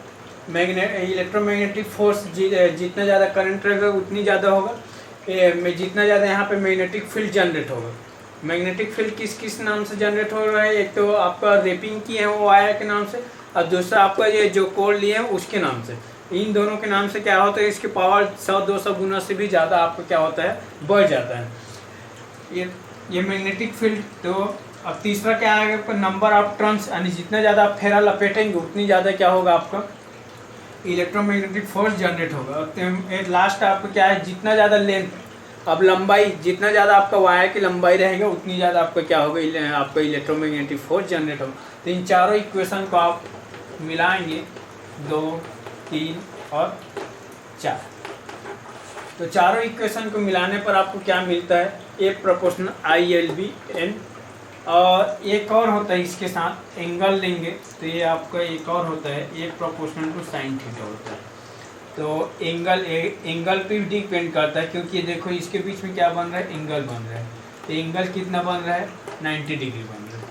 इलेक्ट्रोमैग्नेटिक फोर्स जितना ज़्यादा करंट रहेगा उतनी ज़्यादा होगा, जितना ज़्यादा यहाँ पे मैग्नेटिक फील्ड जनरेट होगा। मैग्नेटिक फील्ड किस किस नाम से जनरेट हो रहा है, एक तो आपका रैपिंग किए हैं वो वायर के नाम से और दूसरा आपका ये जो कोर लिए हैं उसके नाम से। इन दोनों के नाम से क्या होता है इसकी पावर 100-200 गुना से भी ज़्यादा आपको क्या होता है बढ़ जाता है ये मैग्नेटिक फील्ड। तो अब तीसरा क्या आएगा आपका नंबर ऑफ टर्न्स यानी जितना ज़्यादा आप फेरा लपेटेंगे उतनी ज़्यादा क्या होगा आपका इलेक्ट्रोमैग्नेटिक फोर्स जनरेट होगा। लास्ट आपको क्या है जितना ज़्यादा लेंथ अब लंबाई जितना ज़्यादा आपका वायर की लंबाई रहेगा उतनी ज़्यादा आपका क्या होगा आपका इलेक्ट्रोमैग्नेटिक फोर्स जनरेट होगा। तो इन चारों इक्वेशन को आप मिलाएंगे 2, 3 और 4, तो चारों इक्वेशन को मिलाने पर आपको क्या मिलता है a proportional I L B N. और एक और होता है इसके साथ एंगल लेंगे तो ये आपका एक और होता है a proportional to sine theta होता है। तो एंगल पे भी डिपेंड करता है क्योंकि ये देखो इसके बीच में क्या बन रहा है एंगल बन रहा है, तो एंगल कितना बन रहा है 90 डिग्री बन रहा है।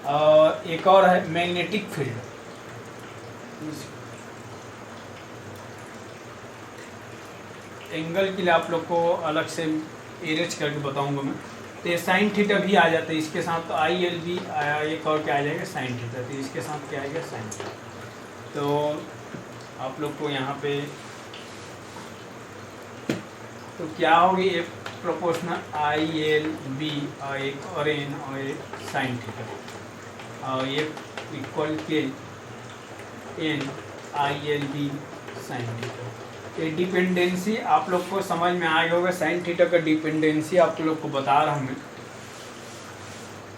और एक और है मैग्नेटिक फील्ड, एंगल के लिए आप लोग को अलग से एरेंज करके बताऊंगा मैं। तो साइन थीटा भी आ जाता है इसके साथ, तो आई एल बी एक और क्या आ जाएगा साइन थीटा, तो इसके साथ क्या आएगा साइन थीटा। तो आप लोग को यहाँ पे तो क्या होगी एक प्रोपोर्शनल आई एल बी और एक और एन और एक साइन थीटा और ये इक्वल के n I L B sine theta. ये डिपेंडेंसी आप लोग को समझ में आ गया होगा, साइन थीटा का डिपेंडेंसी आप लोग को बता रहा हूँ मैं।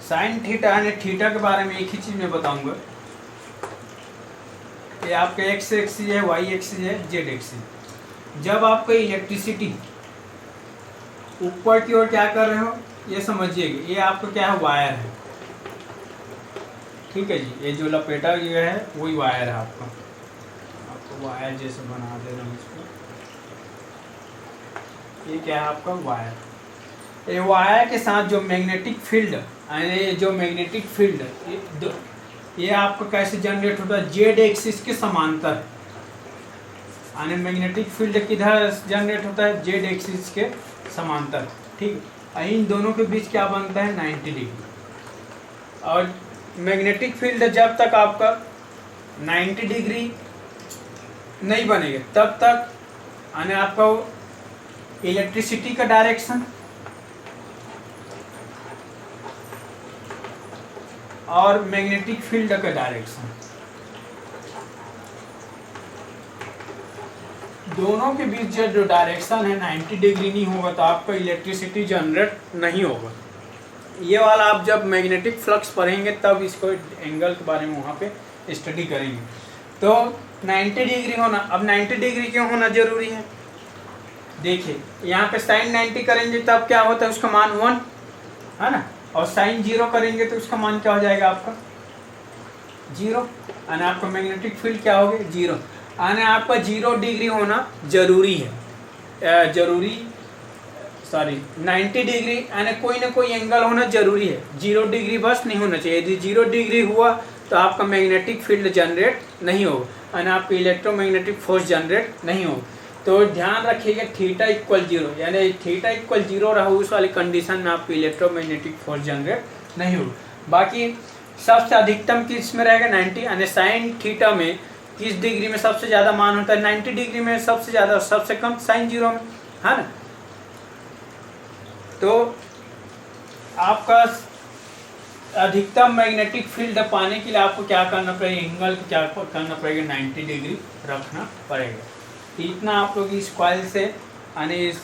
साइन थीटा यानी थीटा के बारे में एक ही चीज़ मैं बताऊंगा, ये आपका एक्स एक्सिस है, वाई एक्सिस है, जेड एक्सिस। जब आपको इलेक्ट्रिसिटी ऊपर की ओर क्या कर रहे हो, ये समझिएगा, ये आपको क्या है, वायर है, ठीक है जी। ये जो लपेटा गया है वही वायर है आपका, आपको वायर जैसे बना दे रहा हूँ इसको। ये क्या है आपका वायर। ये वायर के साथ जो मैग्नेटिक फील्ड, यानी जो मैग्नेटिक फील्ड ये आपका कैसे जनरेट होता है, जेड एक्सिस के समांतर, यानी मैग्नेटिक फील्ड किधर जनरेट होता है, जेड एक्सिस के समांतर, ठीक है। इन दोनों के बीच क्या बनता है, 90 डिग्री। और मैग्नेटिक फील्ड जब तक आपका 90 डिग्री नहीं बनेगा तब तक, यानी आपका इलेक्ट्रिसिटी का डायरेक्शन और मैग्नेटिक फील्ड का डायरेक्शन, दोनों के बीच जो डायरेक्शन है 90 डिग्री नहीं होगा तो आपका इलेक्ट्रिसिटी जनरेट नहीं होगा। ये वाला आप जब मैग्नेटिक फ्लक्स पढ़ेंगे तब इसको एंगल के बारे में वहाँ पे स्टडी करेंगे। तो 90 डिग्री होना, अब 90 डिग्री क्यों होना जरूरी है, देखिए यहाँ पे साइन 90 करेंगे तब क्या होता है, उसका मान 1 है ना, और साइन 0 करेंगे तो उसका मान क्या हो जाएगा आपका 0, यानी आपका मैग्नेटिक फील्ड क्या होगा 0, यानी आपका 0 डिग्री होना जरूरी है, 90 डिग्री, यानी कोई ना कोई एंगल होना जरूरी है, 0 डिग्री बस नहीं होना चाहिए। यदि 0 डिग्री हुआ तो आपका मैग्नेटिक फील्ड जनरेट नहीं होगा, यानी आपका इलेक्ट्रोमैग्नेटिक फोर्स जनरेट नहीं होगा। तो ध्यान रखिएगा थीटा इक्वल 0, यानी थीटा इक्वल 0 रहा उस वाली कंडीशन में आपको इलेक्ट्रोमैग्नेटिक फोर्स जनरेट नहीं होगा। बाकी सबसे अधिकतम किस में रहेगा 90, यानी साइन थीटा में किस डिग्री में सबसे ज़्यादा मान होता है, 90 डिग्री में सबसे ज़्यादा, सबसे कम साइन 0 में, है ना। तो आपका अधिकतम मैग्नेटिक फील्ड पाने के लिए आपको क्या करना पड़ेगा, एंगल क्या करना पड़ेगा, 90 डिग्री रखना पड़ेगा। इतना आप लोग इस कॉइल से यानी इस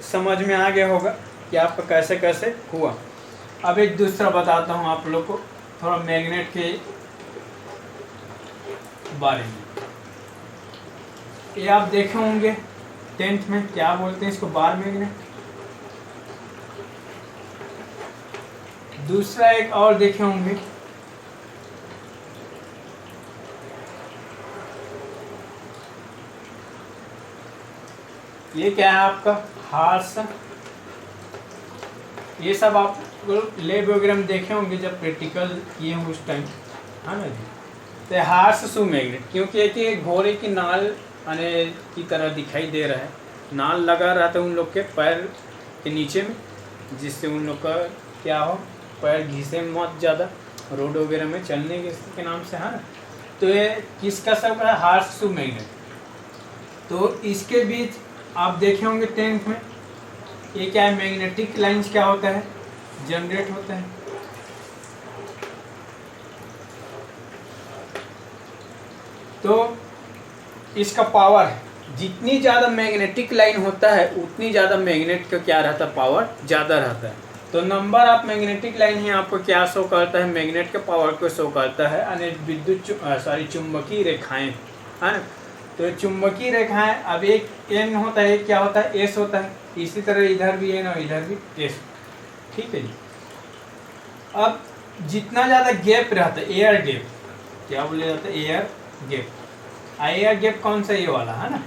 समझ में आ गया होगा कि आपका कैसे कैसे हुआ। अब एक दूसरा बताता हूँ आप लोग को थोड़ा मैग्नेट के बारे में। ये आप देखे होंगे 10th में, क्या बोलते हैं इसको, बार मैग्नेट। दूसरा एक और देखे होंगे, ये क्या है आपका हार्स। ये सब आप लैब वगैरह में देखे होंगे जब प्रैक्टिकल किए होंगे उस टाइम, है ना जी। तो हार्स सु मैग्नेट, क्योंकि एक घोड़े की नाल आने की तरह दिखाई दे रहा है, नाल लगा रहा था उन लोग के पैर के नीचे में, जिससे उन लोग का क्या हो, पैर घिसे मत ज़्यादा रोड वगैरह में चलने के नाम से, है ना। तो ये किसका सब है, हार्स सु मैग्नेट। तो इसके बीच आप देखे होंगे 10th में, ये क्या है, मैग्नेटिक लाइंस क्या होता है, जनरेट होता है। तो इसका पावर, जितनी ज़्यादा मैग्नेटिक लाइन होता है उतनी ज़्यादा मैग्नेट का क्या रहता है, पावर ज़्यादा रहता है। तो नंबर ऑफ मैग्नेटिक लाइन ही आपको क्या शो करता है, मैग्नेट के पावर को शो करता है, यानी विद्युत चुंबकीय रेखाएं, है ना। तो चुंबकीय रेखाएं, अब एक एन होता है, क्या होता है, एस होता है। इसी तरह इधर भी एन और इधर भी एस, ठीक है जी। अब जितना ज़्यादा गैप रहता है, एयर गैप, क्या बोले जाता है, एयर गैप। एयर गैप कौन सा, ये वाला है ना,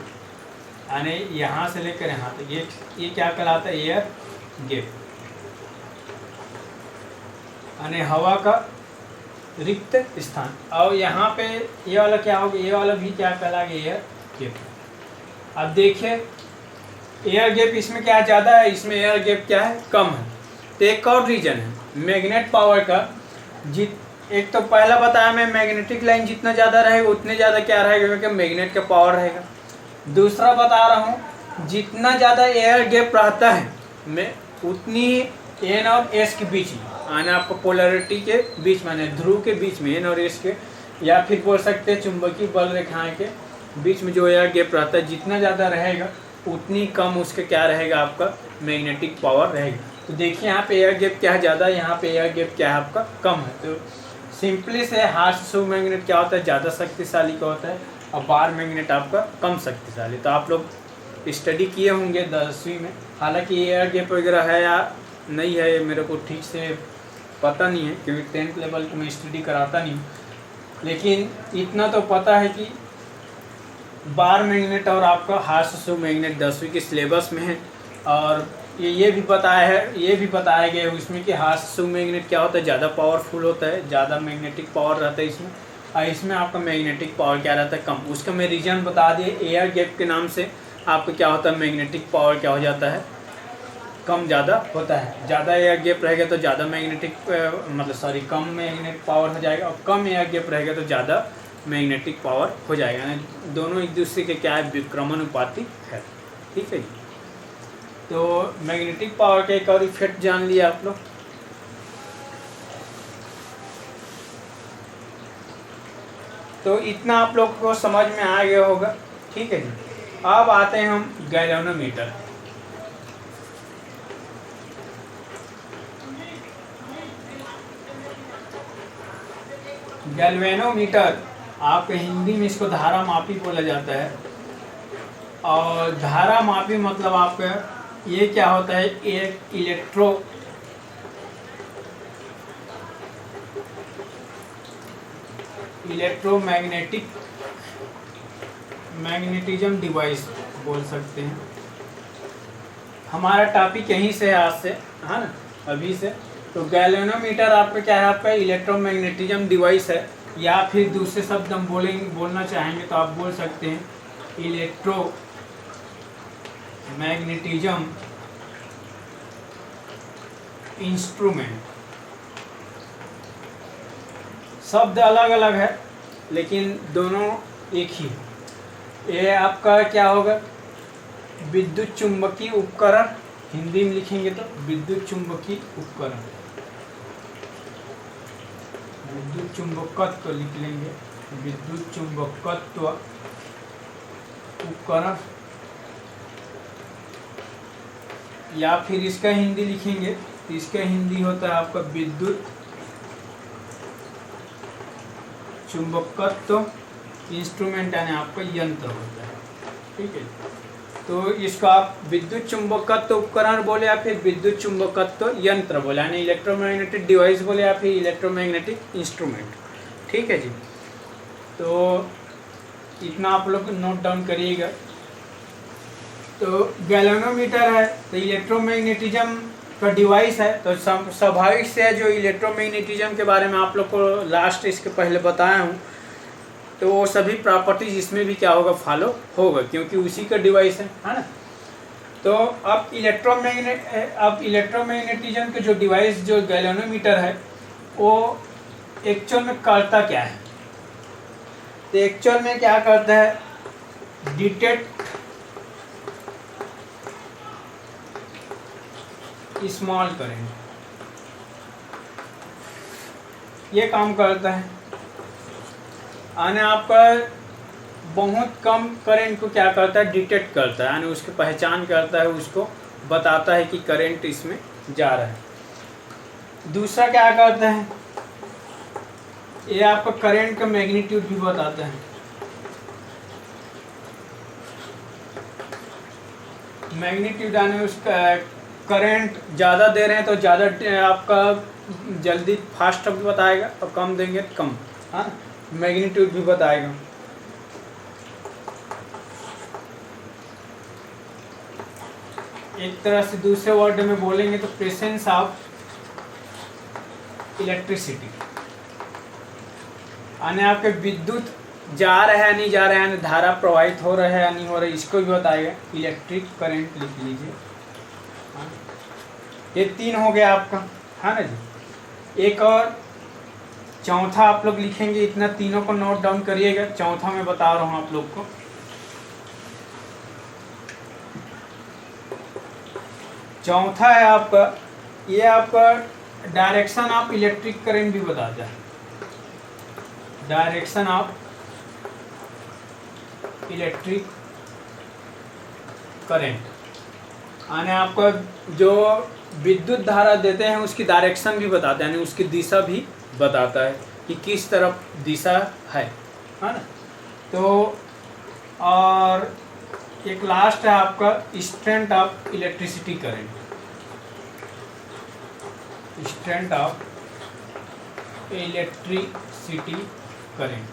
यानी यहाँ से लेकर यहाँ तक, ये क्या कहलाता है, एयर गैप, यानी हवा का रिक्त स्थान। और यहाँ पे ये वाला क्या होगा, ये वाला भी क्या कहलाएगा, एयर गैप। अब देखिए एयर गैप इसमें क्या ज़्यादा है, इसमें एयर गैप क्या है, कम है। तो एक और रीजन है मैग्नेट पावर का, एक तो पहला बताया मैं, मैग्नेटिक लाइन जितना ज़्यादा रहेगा उतने ज़्यादा क्या रहेगा, क्योंकि मैग्नेट का पावर रहेगा। दूसरा बता रहा हूँ, जितना ज़्यादा एयर गैप रहता है मैं उतनी एन और एस के बीच में, यानी आपको पोलैरिटी के बीच में, ध्रुव के बीच में, एन और एस के, या फिर बोल सकते हैं चुंबकीय बल रेखाएं के बीच में जो एयर गैप रहता है, जितना ज़्यादा रहेगा उतनी कम उसके क्या रहेगा, आपका मैग्नेटिक पावर रहेगा। तो देखिए यहाँ पे एयर गैप क्या है, ज़्यादा, यहाँ पे एयर गैप क्या है, आपका कम है। तो सिंपली से हार्स सु मैग्नेट क्या होता है, ज़्यादा शक्तिशाली का होता है, और बार मैग्नेट आपका कम शक्तिशाली। तो आप लोग स्टडी किए होंगे 10वीं में, हालांकि एयर गैप वगैरह है या नहीं है ये मेरे को ठीक से पता नहीं है, क्योंकि 10th लेवल को मैं स्टडी कराता नहीं हूँ, लेकिन इतना तो पता है कि बार मैग्नेट और आपका हार्श मैग्नेट 10वीं के सिलेबस में है। और ये भी बताया गया है उसमें कि हार्श मैग्नेट क्या होता है, ज़्यादा पावरफुल होता है, ज़्यादा मैग्नेटिक पावर रहता है इसमें, और इसमें आपका मैग्नेटिक पावर क्या रहता है, कम। उसका मैं रीजन बता दिए, एयर गैप के नाम से आपका क्या होता है, मैग्नेटिक पावर क्या हो जाता है, कम ज़्यादा होता है। ज़्यादा एयर गैप रहेगा तो ज़्यादा कम मैग्नेटिक पावर हो जाएगा, और कम एयर गैप रहेगा तो ज़्यादा मैग्नेटिक पावर हो जाएगा। यानी दोनों एक दूसरे के क्या है, व्युत्क्रमानुपाती है। ठीक है जी। तो मैग्नेटिक पावर का एक और इफेक्ट जान लिया आप लोग। तो इतना आप लोग को समझ में आ गया होगा। ठीक है जी। अब आते हैं हम गैल्वेनोमीटर। गैल्वेनोमीटर आपके हिंदी में इसको धारा मापी बोला जाता है। और धारा मापी मतलब आपका ये क्या होता है, एक मैग्नेटिज्म डिवाइस बोल सकते हैं। हमारा टॉपिक यहीं से है आज से, है ना, अभी से। तो गैल्वेनोमीटर आपका क्या है, आपका इलेक्ट्रोमैग्नेटिज्म डिवाइस है, या फिर दूसरे शब्द हम बोलना चाहेंगे तो आप बोल सकते हैं इलेक्ट्रोमैग्नेटिज्म इंस्ट्रूमेंट। शब्द अलग अलग है लेकिन दोनों एक ही। ये आपका क्या होगा, विद्युत चुंबकीय उपकरण, हिंदी में लिखेंगे तो विद्युत चुंबकीय उपकरण, विद्युत चुंबकत्व लिख लेंगे, विद्युत चुंबकत्व उपकरण, या फिर इसका हिंदी लिखेंगे तो इसका हिंदी होता है आपका विद्युत चुंबकत्व इंस्ट्रूमेंट, यानी आपका यंत्र होता है। ठीक है। तो इसका आप विद्युत चुंबकत्व उपकरण बोले या फिर विद्युत चुंबकत्व यंत्र बोले, यानी इलेक्ट्रोमैग्नेटिक डिवाइस बोले या फिर इलेक्ट्रोमैग्नेटिक इंस्ट्रूमेंट। ठीक है जी। तो इतना आप लोग नोट डाउन करिएगा। तो गैल्वेनोमीटर है तो इलेक्ट्रोमैग्नेटिज्म का डिवाइस है, तो स्वाभाविक से है जो इलेक्ट्रोमैग्नेटिज्म के बारे में आप लोग को लास्ट इसके पहले बताया हूँ, तो वो सभी प्रॉपर्टीज इसमें भी क्या होगा, फॉलो होगा, क्योंकि उसी का डिवाइस है ना। तो अब इलेक्ट्रोमैग्नेटिज्म के जो डिवाइस जो गैल्वेनोमीटर है वो एक्चुअल में करता क्या है, तो एक्चुअल में क्या करता है, डिटेक्ट स्मॉल करंट, ये काम करता है। यानी आपका बहुत कम करंट को क्या करता है, डिटेक्ट करता है, यानी उसकी पहचान करता है, उसको बताता है कि करंट इसमें जा रहा है। दूसरा क्या करता है, ये आपका करंट का मैग्नीट्यूड भी बताता है। मैग्नीट्यूड यानी उसका करंट ज़्यादा दे रहे हैं तो ज़्यादा आपका जल्दी फास्ट भी बताएगा, और कम देंगे तो कम, हाँ, मैग्नीट्यूड भी बताएगा। एक तरह से दूसरे वर्ड में बोलेंगे तो प्रेजेंस ऑफ इलेक्ट्रिसिटी, यानी आपके विद्युत जा रहा है नहीं जा रहा है, यानी धारा प्रवाहित हो रहा है या नहीं हो रहा है, इसको भी बताएगा। इलेक्ट्रिक करंट लिख लीजिए। ये 3 हो गया आपका, है ना जी। एक और चौथा आप लोग लिखेंगे, इतना तीनों को नोट डाउन करिएगा। चौथा मैं बता रहा हूँ आप लोग को, चौथा है आपका, ये आपका डायरेक्शन ऑफ इलेक्ट्रिक करंट भी बताता है। डायरेक्शन ऑफ इलेक्ट्रिक करंट, यानी आपका जो विद्युत धारा देते हैं उसकी डायरेक्शन भी बताता है, यानी उसकी दिशा भी बताता है कि किस तरफ दिशा है ना। तो और एक लास्ट है आपका strength of electricity current, strength of electricity current.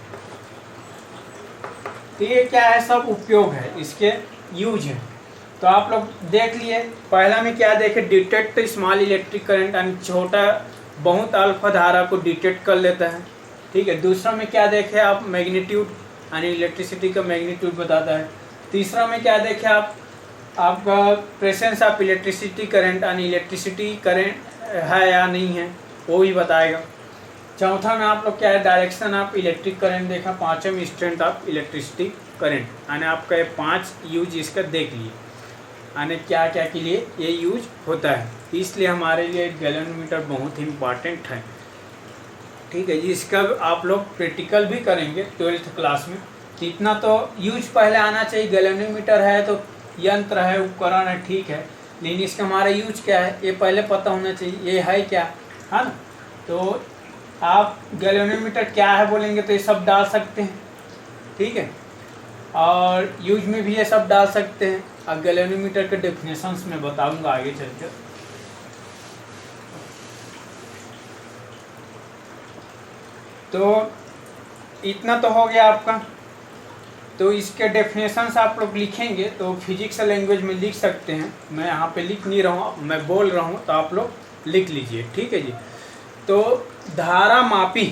तो ये क्या है, सब उपयोग है, इसके यूज है। तो आप लोग देख लिए, पहला में क्या देखे, डिटेक्ट स्मॉल इलेक्ट्रिक करंट, यानी छोटा बहुत अल्फा धारा को डिटेक्ट कर लेता है, ठीक है। दूसरा में क्या देखे आप, मैग्नीट्यूड यानी इलेक्ट्रिसिटी का मैग्नीट्यूड बताता है। तीसरा में क्या देखे आप, आपका प्रेजेंस ऑफ इलेक्ट्रिसिटी करंट यानी इलेक्ट्रिसिटी करंट है या नहीं है वो भी बताएगा। चौथा में आप लोग क्या है, डायरेक्शन ऑफ इलेक्ट्रिक करंट देखा। पांचवा में स्ट्रेंथ ऑफ इलेक्ट्रिसिटी करंट, यानी आपका ये 5 यूज इसका देख लिए, यानी क्या क्या के लिए ये यूज होता है। इसलिए हमारे लिए गैल्वेनोमीटर बहुत ही इम्पॉर्टेंट है, ठीक है जी। इसका आप लोग प्रैक्टिकल भी करेंगे 12th क्लास में। इतना तो यूज पहले आना चाहिए। गैल्वेनोमीटर है तो यंत्र है, उपकरण है, ठीक है, लेकिन इसका हमारा यूज क्या है ये पहले पता होना चाहिए, ये है क्या, है ना। तो आप गैल्वेनोमीटर क्या है बोलेंगे तो ये सब डाल सकते हैं, ठीक है, और यूज में भी ये सब डाल सकते हैं। अब गैल्वेनोमीटर के डेफिनेशंस में बताऊंगा आगे चलकर। तो इतना तो हो गया आपका। तो इसके डेफिनेशंस आप लोग लिखेंगे तो फिजिक्स लैंग्वेज में लिख सकते हैं, मैं यहाँ पे लिख नहीं रहा हूँ, मैं बोल रहा हूँ, तो आप लोग लिख लीजिए, ठीक है जी। तो धारा मापी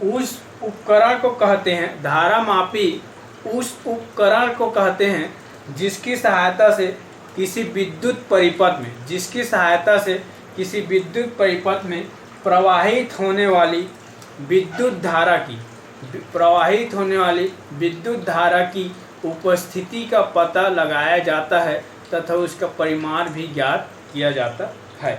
उस उपकरण को कहते हैं, धारा मापी उस उपकरण को कहते हैं जिसकी सहायता से किसी विद्युत परिपथ में, जिसकी सहायता से किसी विद्युत परिपथ में प्रवाहित होने वाली विद्युत धारा की, प्रवाहित होने वाली विद्युत धारा की उपस्थिति का पता लगाया जाता है तथा उसका परिमाण भी ज्ञात किया जाता है।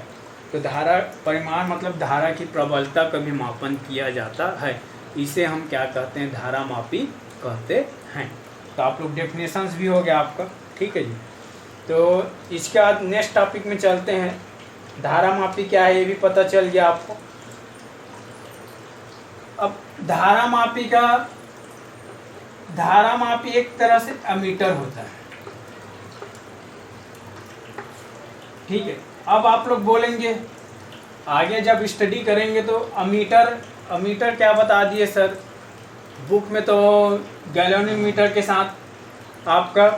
तो धारा परिमाण मतलब धारा की प्रबलता का भी मापन किया जाता है, इसे हम क्या कहते हैं, धारा मापी कहते हैं। तो आप लोग डेफिनेशंस भी हो गया आपका, ठीक है जी। तो इसके बाद नेक्स्ट टॉपिक में चलते हैं। धारा मापी क्या है ये भी पता चल गया आपको। अब धारा मापी एक तरह से अमीटर होता है, ठीक है। अब आप लोग बोलेंगे आगे जब स्टडी करेंगे तो अमीटर क्या बता दिए सर, बुक में तो गैल्वेनोमीटर के साथ आपका